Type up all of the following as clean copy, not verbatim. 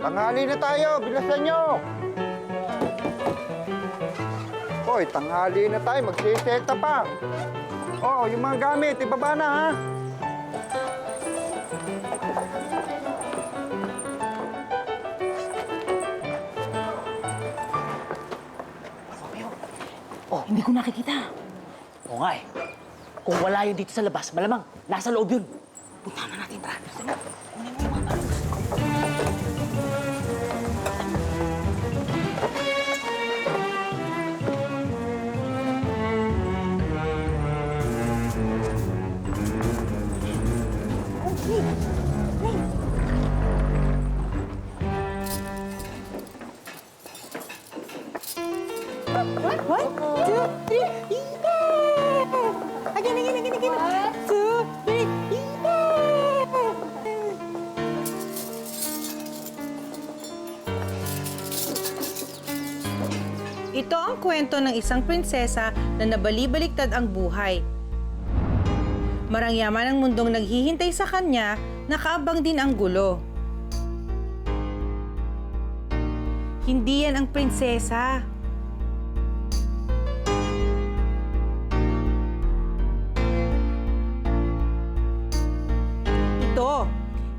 Tanghali na tayo, bilisan nyo! Hoy, tanghali na tayo, magsiseta pa. Oo, yung mga gamit, ibaba na ha. Oh, hindi ko nakikita. Oo nga eh. Kung wala yun dito sa labas, malamang nasa loob yun. Punta na natin, tara. Kunin mo yung mga talong. One, two, three, yeah! Again. 1, 2, 3, yeah! Ito ang kwento ng isang prinsesa na nabali-baliktad ang buhay. Marangyaman ang mundong naghihintay sa kanya, nakaabang din ang gulo. Hindi yan ang prinsesa.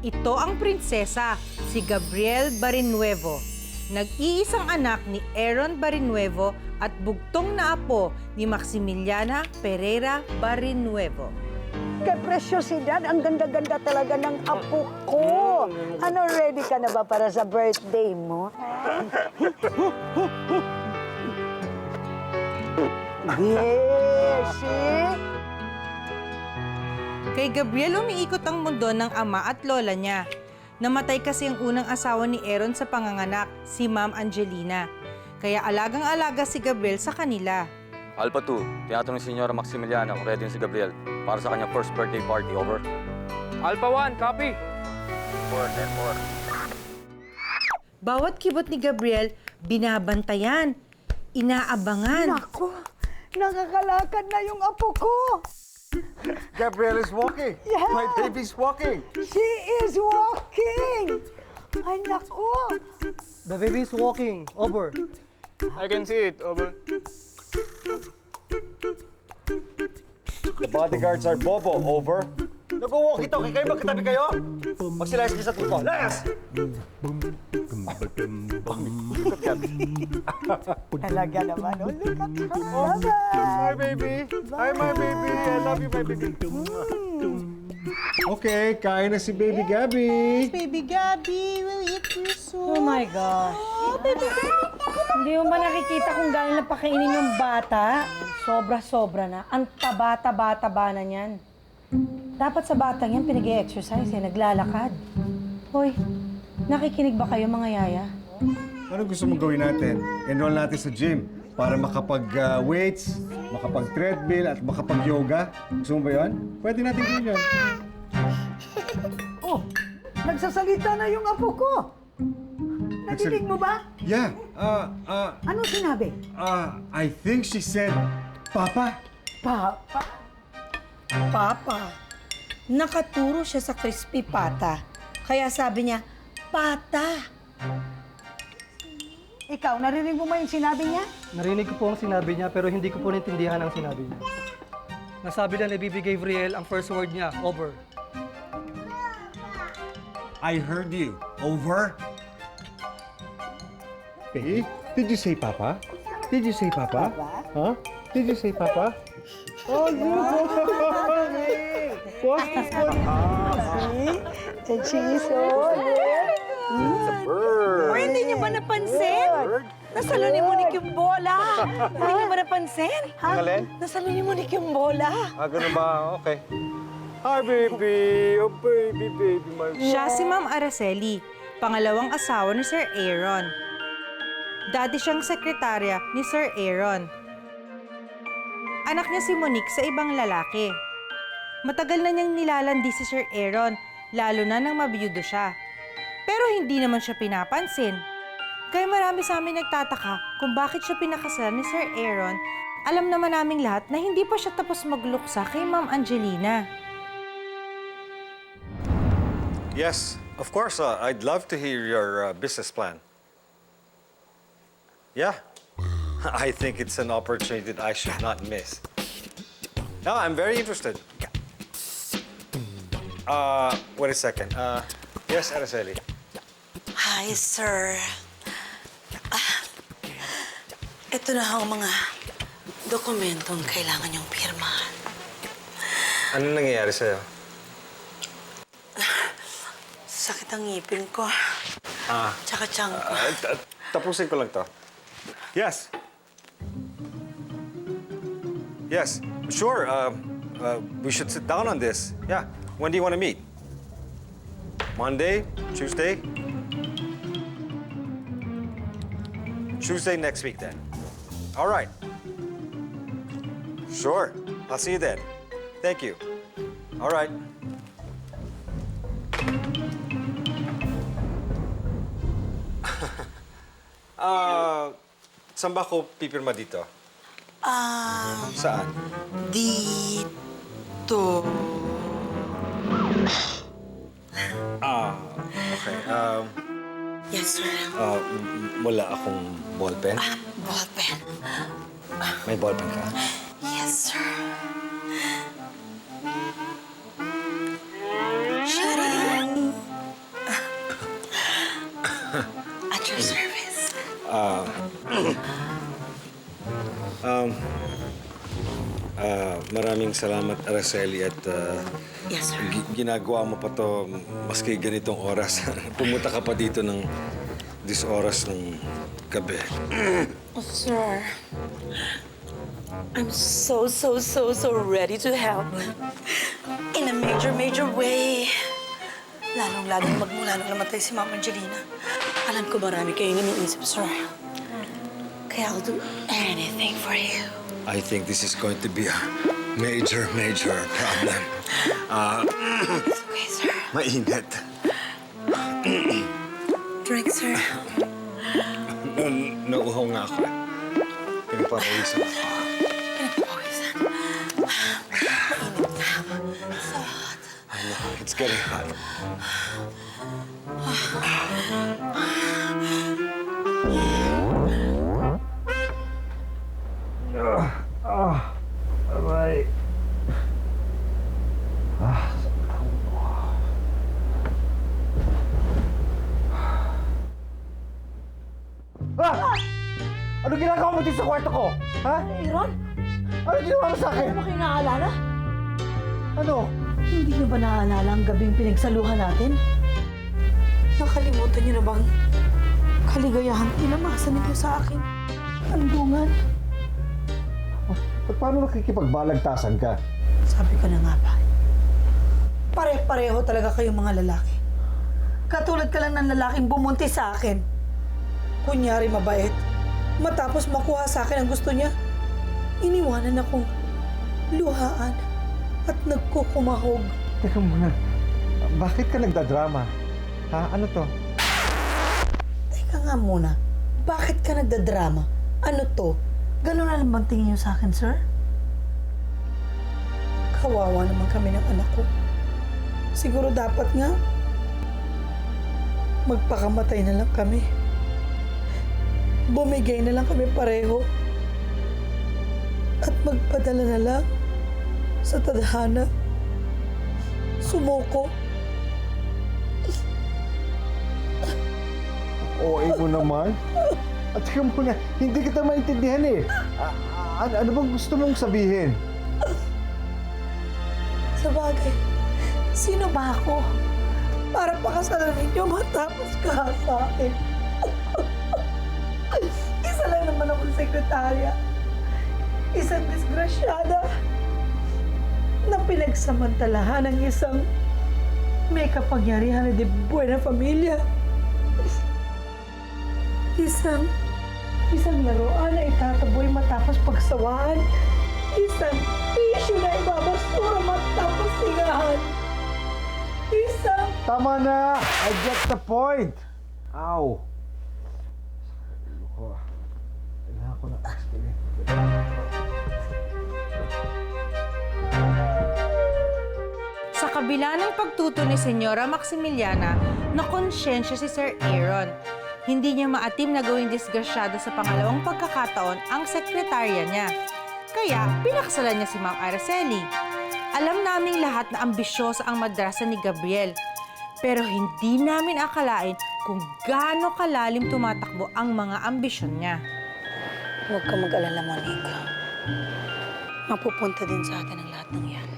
Ito ang prinsesa, si Gabriel Barrinuevo. Nag-iisang anak ni Aaron Barrinuevo at bugtong na apo ni Maximiliana Pereira Barrinuevo. Kay presyosidad, ang ganda-ganda talaga ng apo ko. Ano, ready ka na ba para sa birthday mo? Yes, see? Kay Gabriel umiikot ang mundo ng ama at lola niya. Namatay kasi ang unang asawa ni Aaron sa panganganak, si Ma'am Angelina. Kaya alagang-alaga si Gabriel sa kanila. Alpha 2, tinatanong ni Senyora Maximiliana kung ready si Gabriel para sa kanyang first birthday party. Over. Alpha 1, copy. 4, 10, 4. Bawat kibot ni Gabriel, binabantayan, inaabangan. Naku, nakakalakad na yung apo ko. Gabriel is walking. Yeah. My baby's walking. She is walking. Ay, naku. The baby is walking. Over. I can see it. Over. The bodyguards are bobo. Over. Nag-walk ito. Kayo magkatabi kayo? Magsilayas kayo sa tuko. Layas! Talaga naman. Oh, look at her. Hi, baby. Hi, my baby. I love you, my baby. Okay, kain na si Baby Gabby. Baby Gabby, we'll eat you soon. Oh my gosh. Hindi mo ba nakikita kung gano'n na pakainin yung bata? Sobra-sobra na. Ang taba-taba-taba na niyan. Dapat sa batang yan, pinag-i-exercise eh, naglalakad. Hoy, nakikinig ba kayo mga yaya? Ano gusto mong gawin natin? Enroll natin sa gym para makapag-weights, makapag-treadmill at makapag-yoga. Gusto mo ba yun? Pwede natin gawin yun. Oh, nagsasalita na yung apo ko. Nadinig mo ba? Yeah, Ano sinabi? I think she said, Papa. Papa. Papa, nakaturo siya sa crispy pata. Kaya sabi niya, pata. Ikaw, narinig mo ba yung sinabi niya? Narinig ko po ang sinabi niya pero hindi ko po naintindihan ang sinabi niya. Nasabi na ni Bibi Gabriel ang first word niya, over. I heard you. Over. Okay. Did you say Papa? Did you say Papa? Huh? Did you say Papa? Oh, you What? See? And she is so It's a bird. Uy, hindi niyo ba napansin? Nasalo ni Monique yung bola. Hindi niyo ba napansin? Alin? Nasalo ni Monique yung bola. Ganun ba? Okay. Hi, baby. Oh, baby, baby. My... Siya si Ma'am Araceli, pangalawang asawa ni Sir Aaron. Dati siyang sekretarya ni Sir Aaron. Anak niya si Monique sa ibang lalaki. Matagal na niyang nilalandi si Sir Aaron, lalo na nang mabiyudo siya. Pero hindi naman siya pinapansin. Kaya marami sa amin nagtataka kung bakit siya pinakasalan ni Sir Aaron. Alam naman naming lahat na hindi pa siya tapos magluksa kay Ma'am Angelina. Yes, Of course, I'd love to hear your business plan. Yeah, I think it's an opportunity that I should not miss. No, I'm very interested. Wait a second. Yes, Araceli. Hi, sir. Ito na ang mga dokumentong kailangan niyong pirmahan. Ano nangyayari sa'yo? Sakit ang ngipin ko. Tsaka tiyan ko. Tapusin ko lang to. Yes. Yes, sure. We should sit down on this. Yeah. When do you want to meet? Monday? Tuesday? Tuesday next week, then. All right. Sure. I'll see you then. Thank you. All right. Saan ba ako pipirma dito? Saan? Dito. Okay. Yes, sir. Wala akong ballpen. Ballpen. May ballpen ka? Yes, sir. Shari. At your service. Maraming salamat, Araceli, at Yes, sir. ginagawa mo pa to maski ganitong oras. Pumunta ka pa dito ng this oras ng gabi. Sir, I'm so ready to help. In a major way. Lalong-lalong magmula nung namatay si Mama Angelina. Alam ko marami kayong iniisip, sir. Kaya I'll do anything for you. I think this is going to be a major problem. It's okay, sir. Mainit. Drink, sir. Nauuhaw nga ako. Pinapapawisan ako. Pinapapawisan. Mainit na. So hot. I know, it's getting hot. Aray. Ano ginagawa mo dito sa kwarto ko? Ha? Aaron, Ano ginawa mo sa akin? ano kayo naaalala? Ano? Hindi niyo ba naaalala ang gabing pinagsaluhan natin? Nakalimutan niyo na bang kaligayahang pinamasa niyo sa akin? Andungan. At paano nakikipagbalagtasan ka? Sabi ko na nga ba, pare-pareho talaga kayong mga lalaki. Katulad ka lang ng lalaking bumunti sa akin. Kunyari mabait. Matapos makuha sa akin ang gusto niya, iniwanan akong luhaan at nagkukumahog. Teka muna, bakit ka nagdadrama? Ha? Ano to? Teka nga muna, bakit ka nagdadrama? Ano to? Ganun na lang bang tingin niyo sa akin, sir? Kawawa naman kami ng anak ko. Siguro dapat nga, magpakamatay na lang kami. Bumigay na lang kami pareho. At magpadala na lang sa tadhana. Sumuko. OA mo naman? At teka muna, hindi kita maintindihan eh. Ano bang gusto mong sabihin? Sa bagay, sino ba ako? Para pakasalan ninyo matapos ka sa akin. Isa lang naman akong sekretarya. Isang disgrasyada na pinagsamantalahan ng isang may kapangyarihan na di buena familia. Isang laruan na itataboy matapos pagsawaan. Isang issue na ibabasura matapos singahan. Tama na! I get the point! Ow! Kailangan ko na aspirin. Sa kabila ng pagtuto ni Senyora Maximiliana, na konsyensya si Sir Aaron. Hindi niya maatim na gawing disgrasyado sa pangalawang pagkakataon ang sekretarya niya. Kaya pinakasalan niya si Ma'am Araceli. Alam naming lahat na ambisyosa ang madrasa ni Gabriel. Pero hindi namin akalain kung gaano kalalim tumatakbo ang mga ambisyon niya. Huwag ka mag-alala, Monica. Mapupunta din sa atin ang lahat ng yan.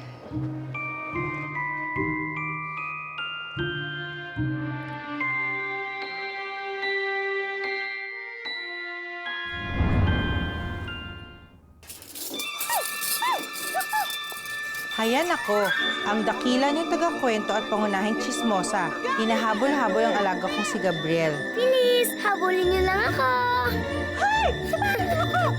Hayan ako, ang dakila niyong tagakwento at pangunahing chismosa. Hinahabol-habol ang alaga kong si Gabriel. Bilis! Habulin niyo lang ako! Hoy! Sumali ako!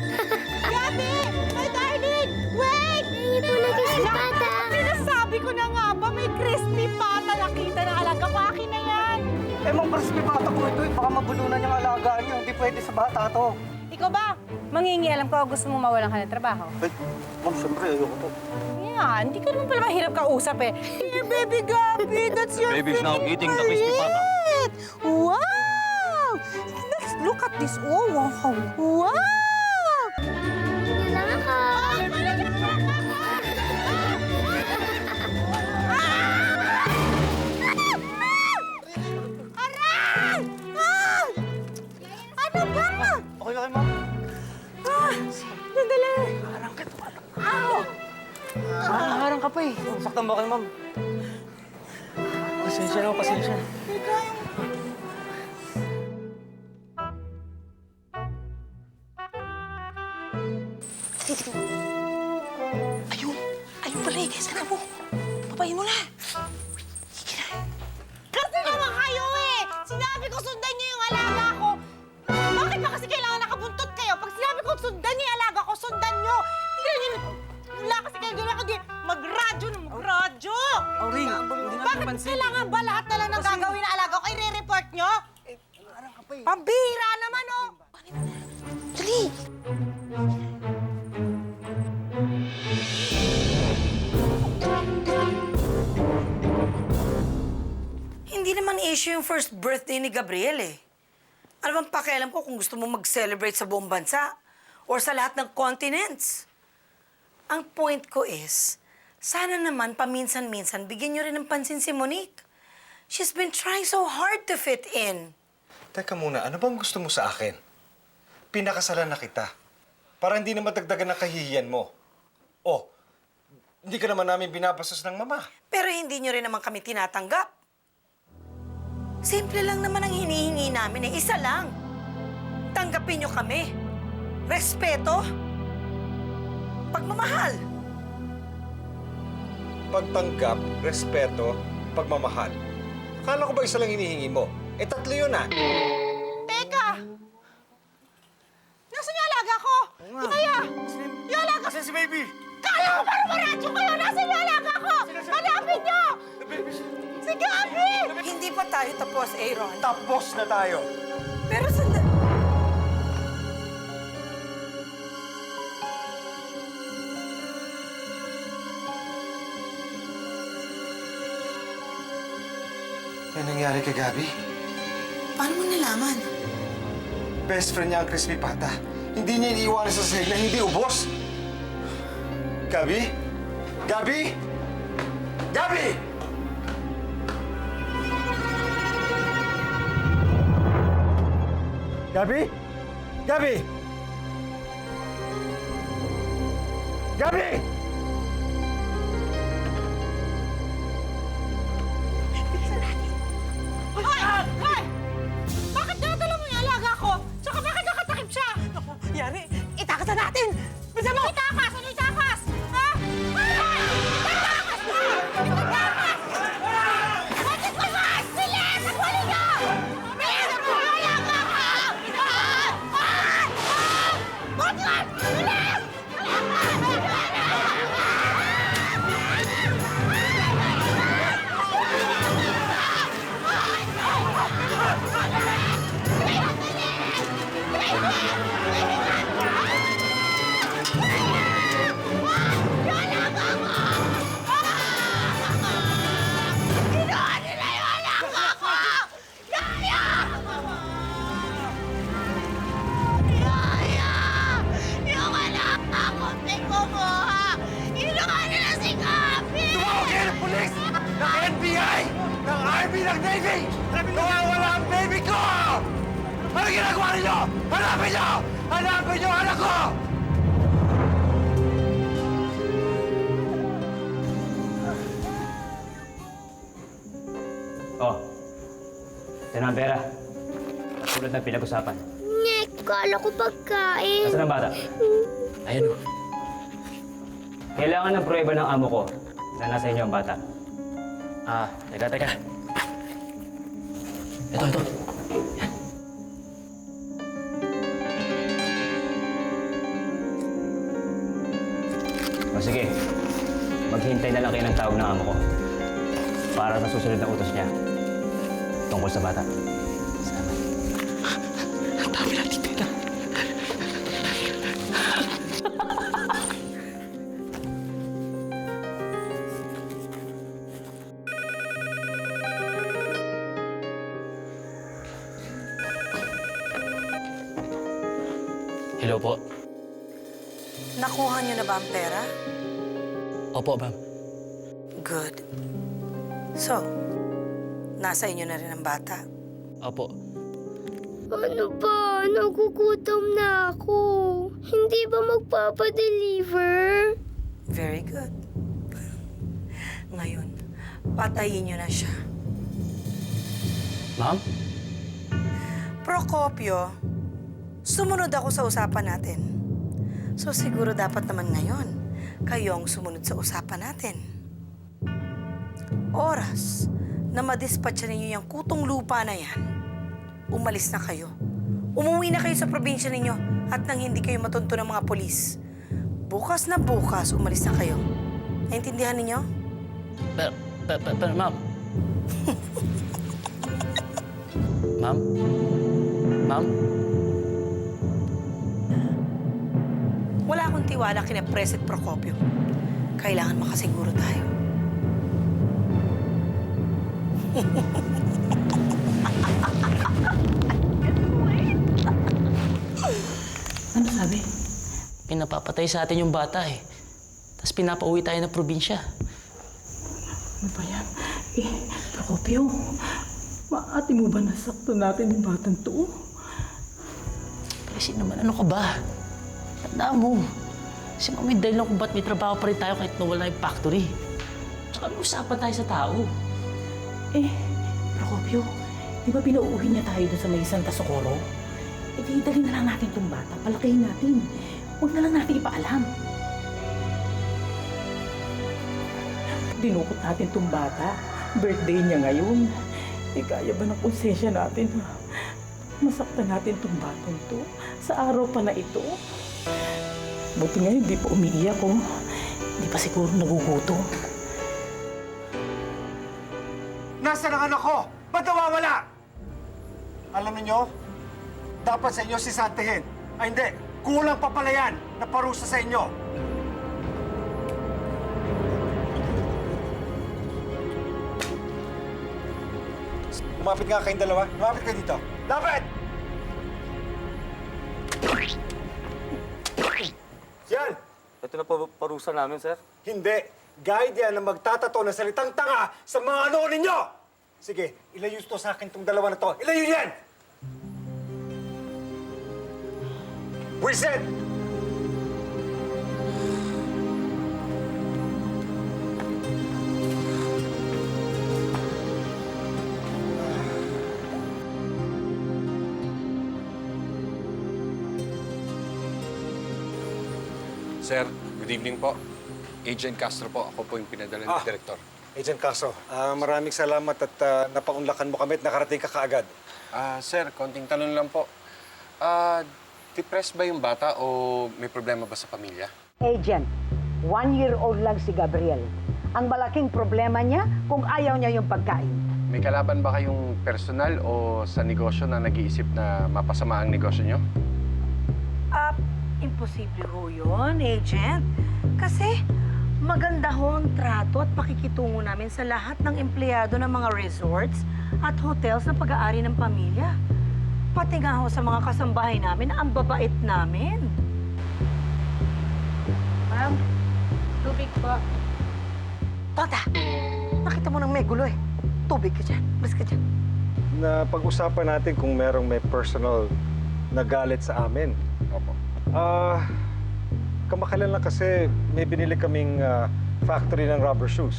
Gabi! My darling! Wait! Hindi po na kasi bata. Sinasabi ko na nga ba, may crispy pata nakita ng alaga ko. Akin na yan! Eh, mga crispy bata po ito. Baka mabulunan yung alagaan niyo. Hindi pwede sa bata to. Ikaw ba? Mangingialam ka o gusto mo mawalan ka ng trabaho? Ay, ma'am, syempre, ayoko po. Yan, hindi ka naman pala mahirap kausap eh. Here, baby Gabi, that's your Baby's now eating the crispy pata. Wow! Let's look at this. Oh, wow! Wow! Niyo lang ako! Aray! Ah! Ano ba? Okay lang, ma'am. Sandali. Ow! Harang ka pa eh. Saktan ba kayo, ma'am? Pasensya na, pasensya. Ayun! Ayun pala eh! Sana mo! Papayin mo na! Kasi naman kayo eh! Sinabi ko sundan niyo yung alaga ko! Bakit ba kasi kailangan nakabuntot kayo? Pag sinabi ko sundan niyo yung alaga ko, sundan niyo! Wala kasi kayo gano'n kundi magradyo na magradyo! Auring, hindi na Bakit kailangan ba lahat na lang ng gagawin na alaga ko ay re-report niyo? Pambihira naman oh! Dali! Hindi naman issue yung first birthday ni Gabriel eh. Ano bang pakialam ko kung gusto mo mag-celebrate sa buong bansa or sa lahat ng continents? Ang point ko is, sana naman paminsan-minsan bigyan niyo rin ng pansin si Monique. She's been trying so hard to fit in. Teka muna, ano bang gusto mo sa akin? Pinakasalan na kita. Para hindi na madagdagan ng kahihiyan mo. Oh, hindi ka naman namin binabastos ng mama. Pero hindi niyo rin naman kami tinatanggap. Simple lang naman ang hinihingi namin eh. Isa lang. Tanggapin niyo kami. Respeto. Pagmamahal. Pagtanggap, respeto, pagmamahal. Akala ko ba isa lang hinihingi mo? Eh, tatlo yun ah. Teka! Nasaan yung alaga ko? Yung kaya! Yung alaga! Asan si baby? Kala ko parang maradyo kayo! Nasaan yung alaga ko? Hanapin niyo! Si Gabi! Hindi pa tayo tapos, Aaron. Tapos na tayo. Pero sandali. Ano nangyari kay Gabi? Paano mo nalaman? Best friend niya ang crispy pata. Hindi niya iniiwanan sa sahig na hindi ubos. Gabi? Gabi? Gabi! Gabi? Gabi! Gabi! Hoy! Hoy! Bakit dinadala mo yung alaga ko? Tsaka bakit nakatakip siya? Naku, yari, itakas na natin! Bisa mo! Itakas! Ano itakas? Ha? Hoy! Itakas mo! Itakas! Bakit ko ba? Bilis! Ang huli niyo! Bilis! Ang alaga ko! Hoy! Hoy! Hoy! Bakit? Bilis! Alaga! Alaga! baby! Nawawala ang baby ko! Ano ginagawa ninyo? Hanapin nyo! Hanapin nyo ang anak ko! Oh, ito na ang pera. Tulad ng pinag-usapan. Nek, kala ko pagkain. Nasaan ang bata? Ayun o. Kailangan ng pruweba ng amo ko na nasa inyo ang bata. Teka. Ito. Yan. O sige, maghintay na lang kayo ng tawag ng amo ko para sa susunod na utos niya tungkol sa bata. Salamat. Ang dami natin pera. Hello po. Nakuha niyo na ba ang pera? Opo, ma'am. Good. So, nasa inyo na rin ang bata. Opo. Ano ba? Nagugutom na ako. Hindi ba magpapadeliver? Very good. Ngayon, patayin niyo na siya. Ma'am? Procopio, sumunod ako sa usapan natin. So siguro dapat naman ngayon, kayong sumunod sa usapan natin. Oras na madispatcha ninyo yung kutong lupa na yan, umalis na kayo. Umuwi na kayo sa probinsya ninyo at nang hindi kayo matunto ng mga polis. Bukas na bukas, umalis na kayo. Naintindihan ninyo? Pero, ma'am. Ma'am? Ma'am? Wala akong tiwala kina President Procopio. Kailangan makasiguro tayo. Ano sabi? Pinapapatay sa atin yung bata eh. Tapos pinapauwi tayo ng probinsya. Ano ba yan? Procopio, maati mo ba nasakto natin yung batang to? Kasi naman, ano ka ba? Tandaan mo. Si Mami dahil lang kung ba't may trabaho pa rin tayo kahit nawala yung factory. Tsaka may usapan tayo sa tao. Procopio, di ba pinauuwi niya tayo doon sa may Santa Socorro? Di dali na lang natin itong bata, palakihin natin. Huwag na lang natin ipaalam. Dinukot natin itong bata. Birthday niya ngayon. Kaya ba ng konsensya natin? Masaktan natin itong batang to sa araw pa na ito. Buti nga hindi pa umiiyak ko. Hindi pa siguro nagugutom. Nasaan ang anak ko? Ba't nawawala? Alam niyo, dapat sa inyo sisantihin. Ay hindi, kulang pa pala yan na parusa sa inyo. Lumapit nga kayong dalawa. Lumapit kayo dito. Lapit! Yan! Ito na po parusa namin, sir. Hindi. Guide yan na magtatato ng salitang tanga sa mga ano ninyo! Sige, ilayo to sa akin tong dalawa na to. Ilayo yan! Wiset! Sir, good evening po. Agent Castro po. Ako po yung pinadala ng Direktor. Agent Castro, maraming salamat at napaunlakan mo kami at nakarating ka kaagad. Sir, konting tanong lang po. Depressed ba yung bata o may problema ba sa pamilya? Agent, 1-year-old lang si Gabriel. Ang malaking problema niya kung ayaw niya yung pagkain. May kalaban ba kayong personal o sa negosyo na nag-iisip na mapasama ang negosyo nyo? Imposible ho yun, Agent. Kasi maganda ho ang trato at pakikitungo namin sa lahat ng empleyado ng mga resorts at hotels na pag-aari ng pamilya. Pati nga ho sa mga kasambahay namin, ang babait namin. Ma'am, tubig po. Tota, nakita mo nang may gulo eh. Tubig ka dyan. Mas ka dyan. Na pag-usapan natin kung merong may personal na galit sa amin. Opo. Kamakailan lang kasi may binili kaming factory ng rubber shoes.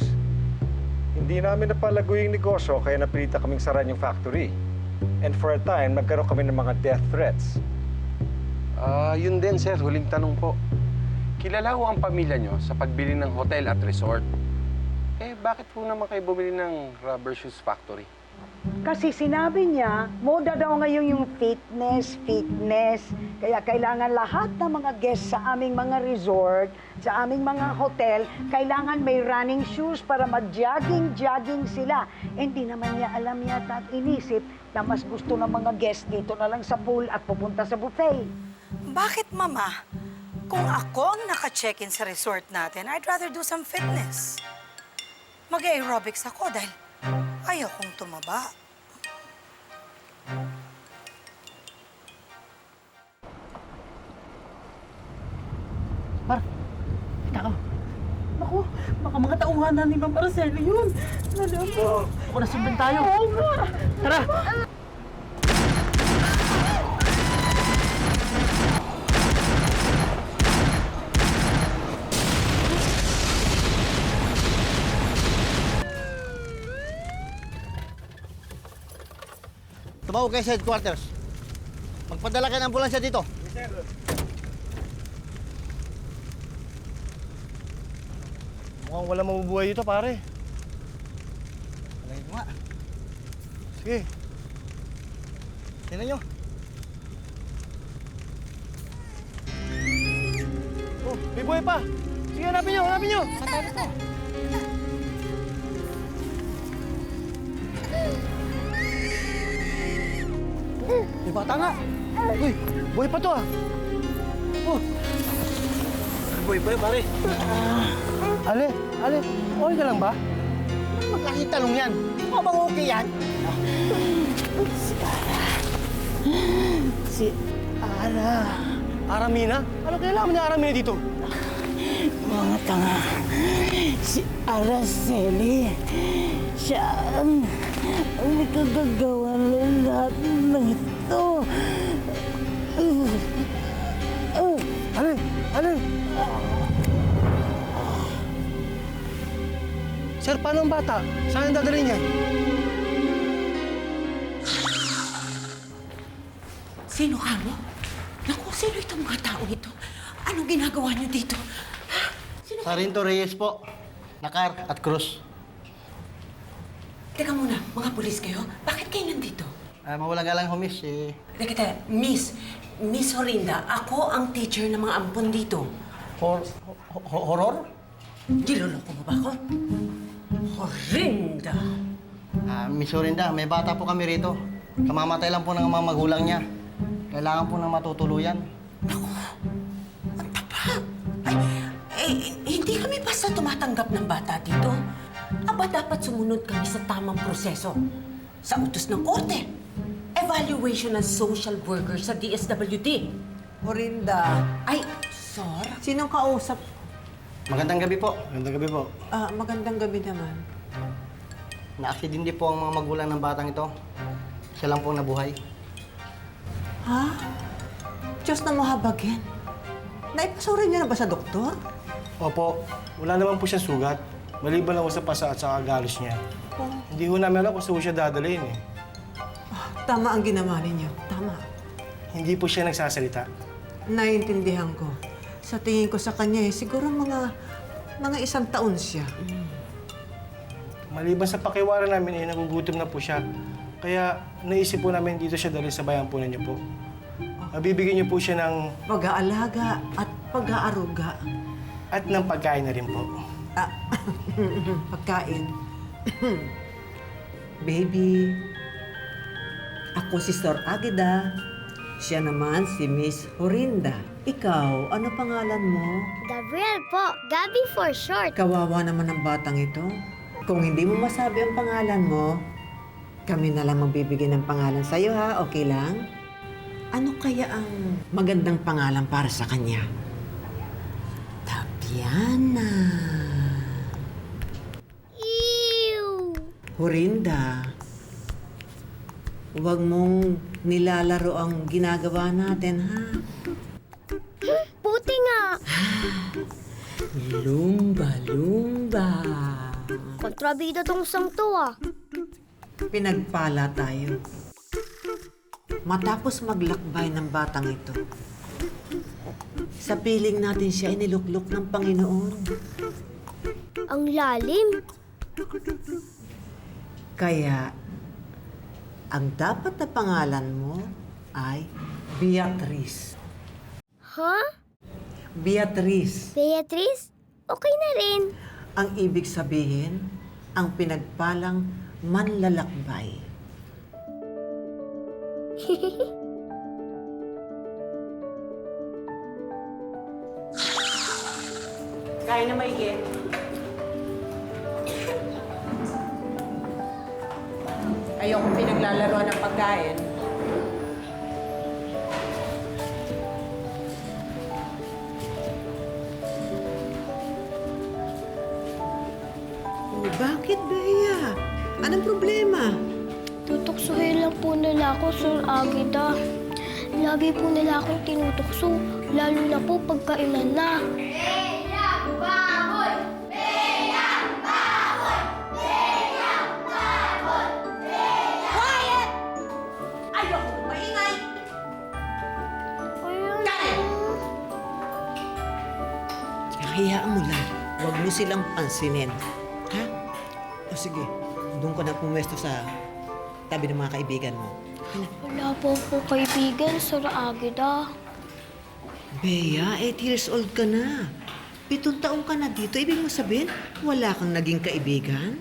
Hindi namin napalagoy yung negosyo kaya napilita kaming saran yung factory. And for a time, nagkaroon kami ng mga death threats. Yun din, sir. Huling tanong po. Kilala ho ang pamilya nyo sa pagbili ng hotel at resort. Eh, bakit po naman kayo bumili ng rubber shoes factory? Kasi sinabi niya, moda daw ngayon yung fitness. Kaya kailangan lahat ng mga guests sa aming mga resort, sa aming mga hotel, kailangan may running shoes para mag-jogging sila. Hindi naman niya alam yata at inisip na mas gusto ng mga guests dito na lang sa pool at pupunta sa buffet. Bakit, Mama? Kung ako ang naka-check-in sa resort natin, I'd rather do some fitness. Mag-aerobics ako dahil ayaw kong tumaba. Naku, baka mga tauhan na ni Ma'am Marcelo yun. Alam mo. Ako na sundan tayo. Oo nga. Tara! Tumawag kayo sa headquarters. Magpadala kayo ng ambulansya dito. Mukhang wala mabubuhay dito, pare. Alay nga. Sige. Tingnan nyo. Oh, may buhay pa. Sige, hanapin nyo, hanapin nyo. Patay na. May bata nga. Uy, buhay pa to ah. Oh. Buhay pa yun, pare. Ale, okay ka lang ba? Magkakita tanong yan. Mukha bang okay yan? Si Ara. Aramina? Ano kailangan niya Aramina dito? Mga tanga. Si Araceli. Siya ang nakagagawa ng lahat ng ito. Ale! Sir, paano ang bata? Saan ang dadalhin niya? Sino ka mo? Naku, sino itong mga tao ito? Anong ginagawa niyo dito? Sarinto Reyes po. Nakar at Cruz. Teka muna, mga pulis kayo? Bakit kayo nandito? Mawala nga lang ho, miss. Teka, Miss Horinda, ako ang teacher ng mga ampon dito. Horror? Niloloko mo ba ako? Horinda! Miss Orinda, may bata po kami rito. Kamamatay lang po ng mga magulang niya. Kailangan po ng matutuluyan. Hindi kami basta tumatanggap ng bata dito. Aba, dapat sumunod kami sa tamang proseso. Sa utos ng korte. Evaluation ng social worker sa DSWD. Horinda. Ay, Sor? Sinong kausap? Magandang gabi po. Magandang gabi po. Magandang gabi naman. Na-aksidente po ang mga magulang ng batang ito. Siya lang po nabuhay. Ha? Diyos na mahabagin. Naipasura niyo na ba sa doktor? Opo, wala naman po siyang sugat. Maliban lang po sa pasa at sa galos niya. Hindi ho namin alam kung saan siya dadalhin eh. Tama ang ginawa ninyo. Tama. Hindi po siya nagsasalita. Naiintindihan ko. Sa tingin ko sa kanya siguro mga 1 taon siya. Maliban sa pakiwara namin nagugutom na po siya. Kaya naisip po namin dito siya dali sa bayan po ninyo po. Bibigyan niyo po siya ng... Pag-aalaga at pag-aaruga. At ng pagkain na rin po. Pagkain. Baby, ako si Sor Agida. Siya naman si Miss Horinda. Ikaw, ano pangalan mo? Gabriel po. Gabi for short. Kawawa naman ang batang ito. Kung hindi mo masabi ang pangalan mo, kami na lang magbibigay ng pangalan sa'yo, ha? Okay lang? Ano kaya ang magandang pangalan para sa kanya? Tapiana. Ew! Hurinda, huwag mong nilalaro ang ginagawa natin, ha? Buti nga. Lumba. Kontrabida tong sang to ah. Pinagpala tayo. Matapos maglakbay ng batang ito, sa piling natin siya iniluklok ng Panginoon. Ang lalim. Kaya, ang dapat na pangalan mo ay Beatrice. Ha? Beatrice. Beatrice? Okay na rin. Ang ibig sabihin, ang pinagpalang manlalakbay. Kaya na maigit. Ayokong pinaglalaroan ng pagkain. Oh, bakit, Bea? Anong problema? Tutuksohin lang po nila ako, Sir Agita. Lagi po nila akong tinutukso, lalo na po pagkainan na. Ayokong maingay! Hayaan mo lang. Huwag mo silang pansinin. Ha? O sige, doon ka na pumwesto sa tabi ng mga kaibigan mo. Wala po po kaibigan, Sir Agita. Bea, 8 years old ka na. 7 taong ka na dito. Ibig mo sabihin, wala kang naging kaibigan?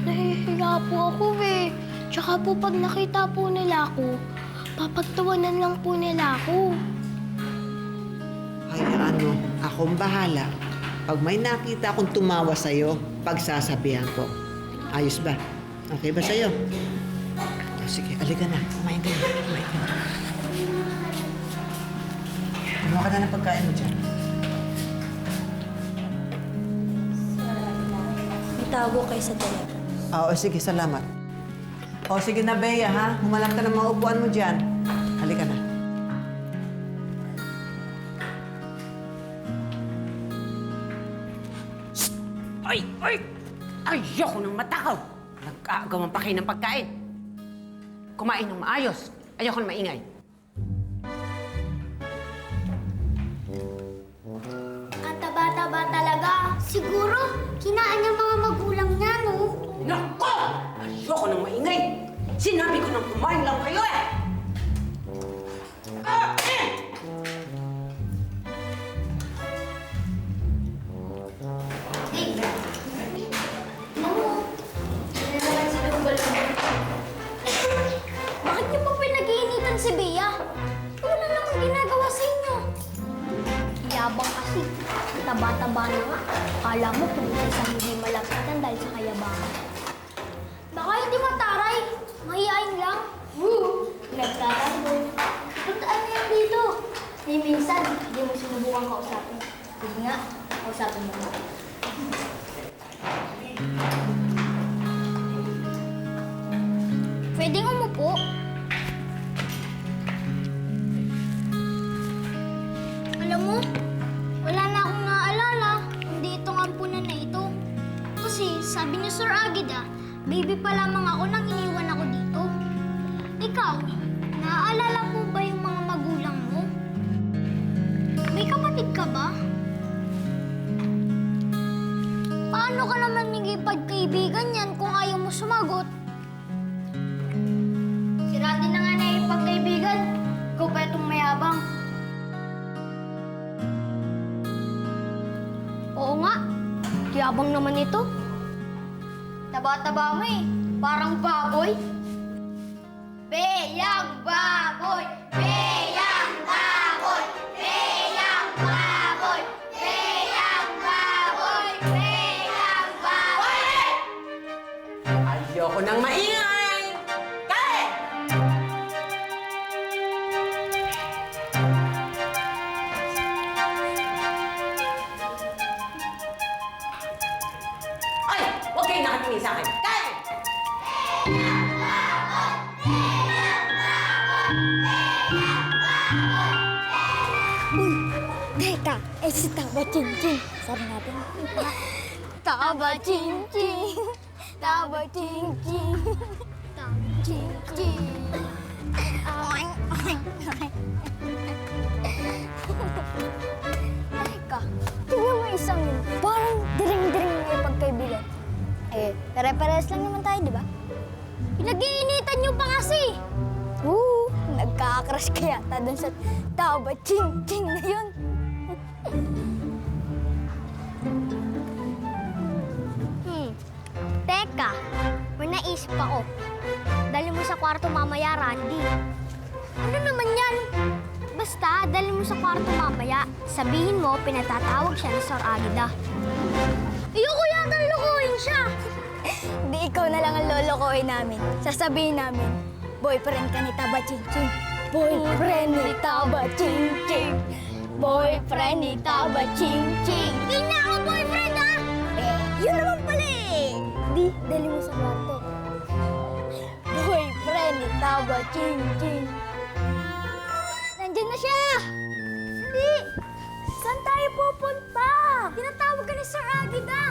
Nahihiya po ako eh. Tsaka po pag nakita po nila ako, papagtawanan lang po nila ako. Hayaan mo, akong bahala. Pag may nakita akong tumawa sa'yo, pagsasabihan ko. Ayos ba? Okay ba sa'yo? O, sige, alika na. Kumain ka na. Kumain ka na. Kumuha ka na ng pagkain mo dyan. Itago kayo sa telepono. O, sige, salamat. O, sige na, Bea, ha? Humalap ka ng mga upuan mo dyan. Halika na. Ay! Ayoko nang matakaw! Nag-aagawan pa kayo ng pagkain. Kumain ng maayos. Ayoko nang maingay. Ang taba-taba talaga. Siguro, kinaan niya mga magulang niya, no? Nako! Ayoko nang maingay! Sinabi ko nang kumain lang kayo eh! Bakit niyo po pinag-iinitan si Bea? Wala namang ginagawa sa inyo. Yabang kasi. Taba-taba na nga. Akala mo kung isa hindi malapitan dahil sa kayabangan. Baka hindi mataray. Mahihain lang. Nagtatanggol. Puntaan na yan dito. Ni minsan, hindi mo sinubukan kausapin. Sige nga, kausapin mo nga. Pwedeng umupo. Alam mo, wala na akong naaalala kundi itong ampunan na ito. Kasi sabi ni Sir Agida, baby pa lamang ako nang iniwan ako dito. Ikaw, naaalala mo ba yung mga magulang mo? May kapatid ka ba? Paano ka naman nagipagkaibigan yan kung ayaw mo sumagot? Sira din na nga na ipagkaibigan. Ikaw pa itong mayabang. Oo nga, yabang naman ito. Taba-taba mo eh, parang baboy. Beyang baboy! Beyang baboy! Beyang baboy! Beyang baboy! Beyang baboy! Ayoko nang maingay! Kaya! Ay! Huwag kayo nakatingin tingin sa akin? Kain! Uy, teka, si Taba Ching-Ching. Sabi natin. Taba Ching-Ching. Taba Ching-Ching. Taba Ching-Ching. Teka, tingnan mo isang yun. Parang diring-diring na ipagkaibigan. Pare-pares lang naman tayo, di ba? Pinag-iinitan niyo pa kasi. Nagkakrush ka yata dun sa Taba Ching-Ching na yun. Teka, may naisip ako. Dali mo sa kwarto mamaya, Randy. Ano naman yan? Basta, dali mo sa kwarto mamaya. Sabihin mo, pinatatawag siya ni Sir Agida. Ayoko yata lukuhin siya. Di ikaw na lang ang lolokohin namin. Sasabihin namin, boyfriend ka ni Taba Ching-Ching. Boyfriend ni Taba Ching-Ching. Boyfriend ni Taba Ching-Ching. Hindi na ako boyfriend, ha? Yun naman pala eh. Di, dali mo sa kwarto. Boyfriend ni Taba Ching-Ching. Nandiyan na siya! Di! Saan tayo pupunta? Tinatawag ka ni Sir Agida.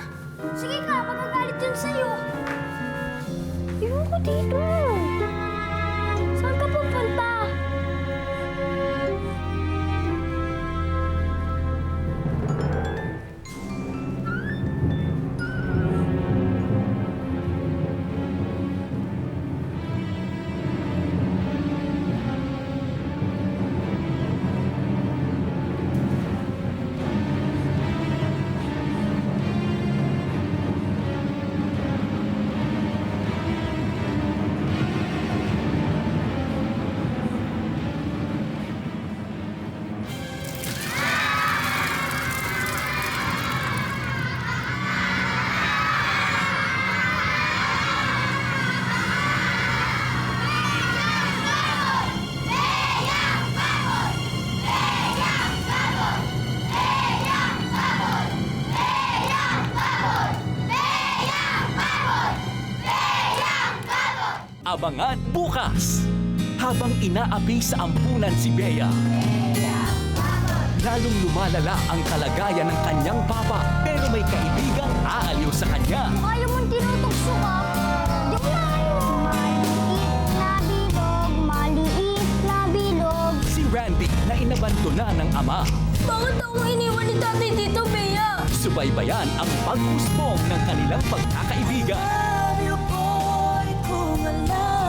Sige ka, magagalit yun sa'yo. Iwan ko dito. Saan ka pupunta? Abangan bukas habang inaapi sa ampunan si Bea. Lalong lumalala ang kalagayan ng kanyang papa pero may kaibigang aaliw sa kanya. Ayaw mong tinutokso ka. Di ko na ayaw. Maliit na bilog, maliit na bilog. Si Randy na inabandona ng ama. Bakit ako iniwan ni Tatay dito, Bea? Subaybayan ang pagkusbong ng kanilang pagkakaibigan. Kung alam